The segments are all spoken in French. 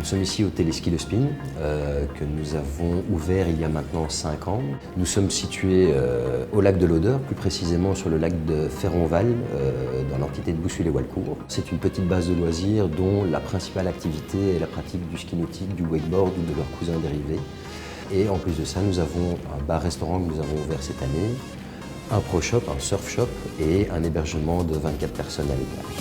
sommes ici au Téléski Le Spin, que nous avons ouvert il y a maintenant 5 ans. Nous sommes situés au lac de l'Odeur, plus précisément sur le lac de Ferronval, dans l'entité de Boussulet-Walcourt. C'est une petite base de loisirs dont la principale activité est la pratique du ski nautique, du wakeboard ou de leurs cousins dérivés. Et en plus de ça, nous avons un bar-restaurant que nous avons ouvert cette année, un pro shop, un surf shop et un hébergement de 24 personnes à l'héberge.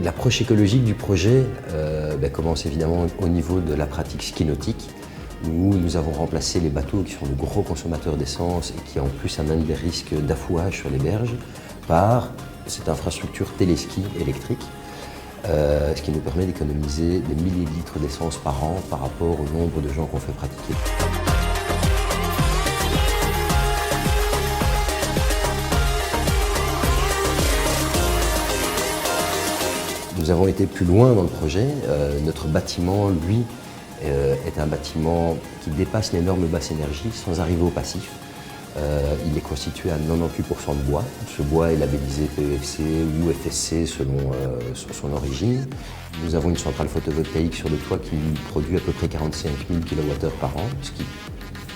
L'approche écologique du projet commence évidemment au niveau de la pratique ski nautique, où nous avons remplacé les bateaux qui sont de gros consommateurs d'essence et qui en plus amènent des risques d'affouage sur les berges par cette infrastructure téléski électrique, ce qui nous permet d'économiser des milliers de litres d'essence par an par rapport au nombre de gens qu'on fait pratiquer. Nous avons été plus loin dans le projet. Notre bâtiment, lui, est un bâtiment qui dépasse les normes basse énergie sans arriver au passif. Il est constitué à 98% de bois. Ce bois est labellisé PEFC ou FSC selon son origine. Nous avons une centrale photovoltaïque sur le toit qui produit à peu près 45 000 kWh par an, ce qui,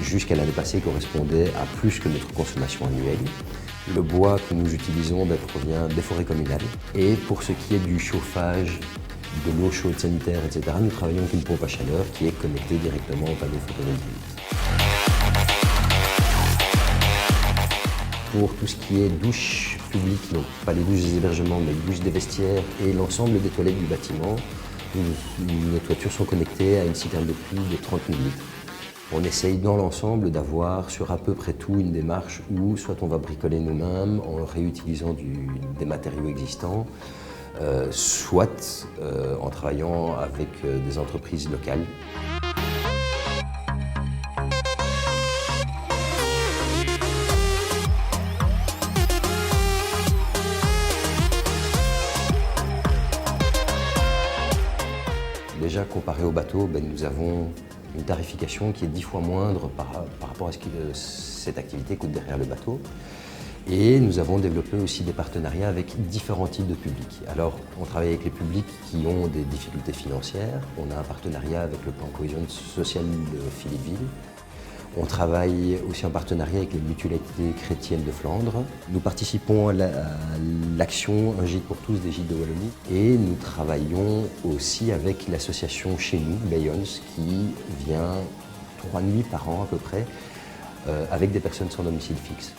jusqu'à l'année passée, correspondait à plus que notre consommation annuelle. Le bois que nous utilisons provient des forêts communales. Et pour ce qui est du chauffage, de l'eau chaude sanitaire, etc., nous travaillons avec une pompe à chaleur qui est connectée directement au panneau photovoltaïque. Pour tout ce qui est douche publique, donc pas les douches des hébergements, mais les douches des vestiaires et l'ensemble des toilettes du bâtiment, nos toitures sont connectées à une citerne de pluie de 30 000 litres. On essaye dans l'ensemble d'avoir sur à peu près tout une démarche où soit on va bricoler nous-mêmes en réutilisant des matériaux existants, soit en travaillant avec des entreprises locales. Déjà, comparé au bateau, nous avons une tarification qui est 10 fois moindre par rapport à ce que cette activité coûte derrière le bateau. Et nous avons développé aussi des partenariats avec différents types de publics. Alors, on travaille avec les publics qui ont des difficultés financières. On a un partenariat avec le plan cohésion sociale de Philippeville. On travaille aussi en partenariat avec les mutualités chrétiennes de Flandre. Nous participons à l'action Un gîte pour tous des gîtes de Wallonie. Et nous travaillons aussi avec l'association Chez nous, Bayons, qui vient 3 nuits par an à peu près, avec des personnes sans domicile fixe.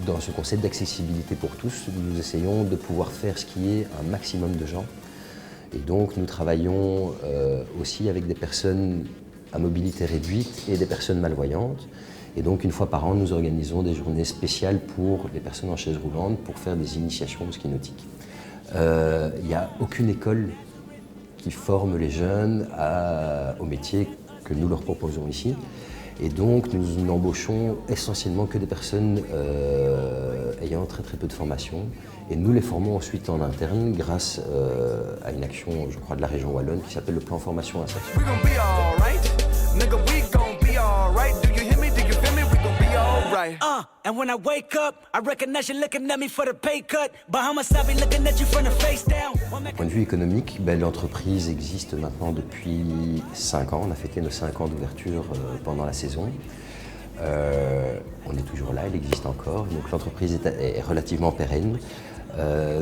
Dans ce concept d'accessibilité pour tous, nous essayons de pouvoir faire ce qui est un maximum de gens. Et donc nous travaillons aussi avec des personnes à mobilité réduite et des personnes malvoyantes. Et donc une fois par an, nous organisons des journées spéciales pour les personnes en chaise roulante pour faire des initiations au ski nautique. Il n'y a aucune école qui forme les jeunes au métier que nous leur proposons ici. Et donc nous n'embauchons essentiellement que des personnes ayant très peu de formation. Et nous les formons ensuite en interne grâce à une action, je crois, de la région wallonne qui s'appelle le plan formation insertion. Du point de vue économique, l'entreprise existe maintenant depuis 5 ans. On a fêté nos 5 ans d'ouverture pendant la saison. On est toujours là, elle existe encore. Donc l'entreprise est relativement pérenne.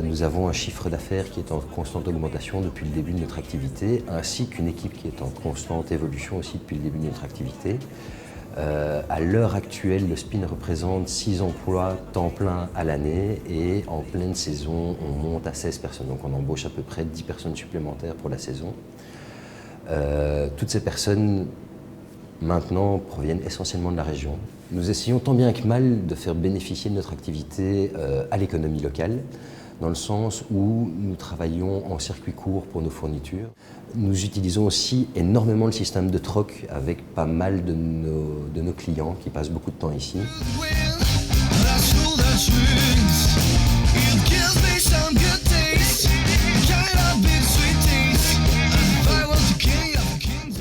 Nous avons un chiffre d'affaires qui est en constante augmentation depuis le début de notre activité, ainsi qu'une équipe qui est en constante évolution aussi depuis le début de notre activité. À l'heure actuelle, le Spin représente 6 emplois temps plein à l'année et en pleine saison, on monte à 16 personnes. Donc on embauche à peu près 10 personnes supplémentaires pour la saison. Toutes ces personnes, maintenant, proviennent essentiellement de la région. Nous essayons tant bien que mal de faire bénéficier de notre activité à l'économie locale, dans le sens où nous travaillons en circuit court pour nos fournitures. Nous utilisons aussi énormément le système de troc avec pas mal de nos clients qui passent beaucoup de temps ici.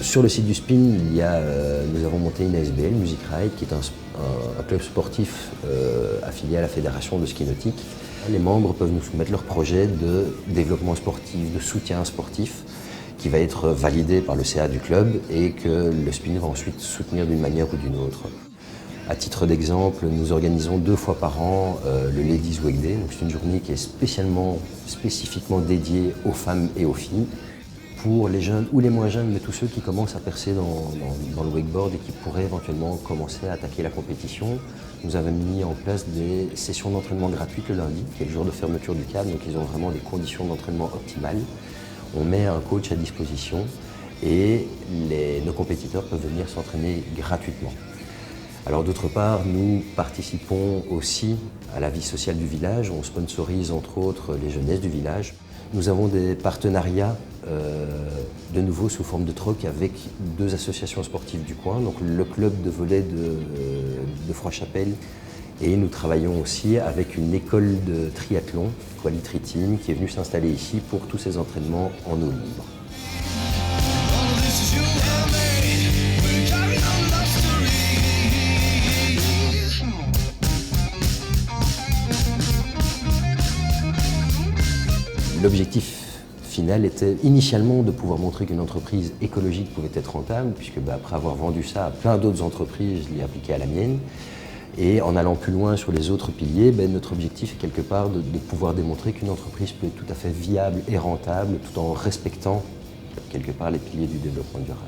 Sur le site du Spin, nous avons monté une ASBL, Music Ride, qui est un club sportif affilié à la Fédération de ski nautique, Les membres peuvent nous soumettre leur projet de développement sportif, de soutien sportif, qui va être validé par le CA du club et que le SPIN va ensuite soutenir d'une manière ou d'une autre. À titre d'exemple, nous organisons 2 fois par an le Ladies Wake Day. C'est une journée qui est spécifiquement dédiée aux femmes et aux filles, pour les jeunes ou les moins jeunes, mais tous ceux qui commencent à percer dans le wakeboard et qui pourraient éventuellement commencer à attaquer la compétition. Nous avons mis en place des sessions d'entraînement gratuites le lundi, qui est le jour de fermeture du cadre, donc ils ont vraiment des conditions d'entraînement optimales. On met un coach à disposition et nos compétiteurs peuvent venir s'entraîner gratuitement. Alors d'autre part, nous participons aussi à la vie sociale du village. On sponsorise entre autres les jeunesses du village. Nous avons des partenariats de nouveau sous forme de troc avec 2 associations sportives du coin, donc le club de volley de Froidchapelle, et nous travaillons aussi avec une école de triathlon, Qualitri Team, qui est venue s'installer ici pour tous ces entraînements en eau libre. L'objectif final était initialement de pouvoir montrer qu'une entreprise écologique pouvait être rentable, puisque après avoir vendu ça à plein d'autres entreprises, je l'ai appliqué à la mienne. Et en allant plus loin sur les autres piliers, notre objectif est quelque part de pouvoir démontrer qu'une entreprise peut être tout à fait viable et rentable tout en respectant quelque part les piliers du développement durable.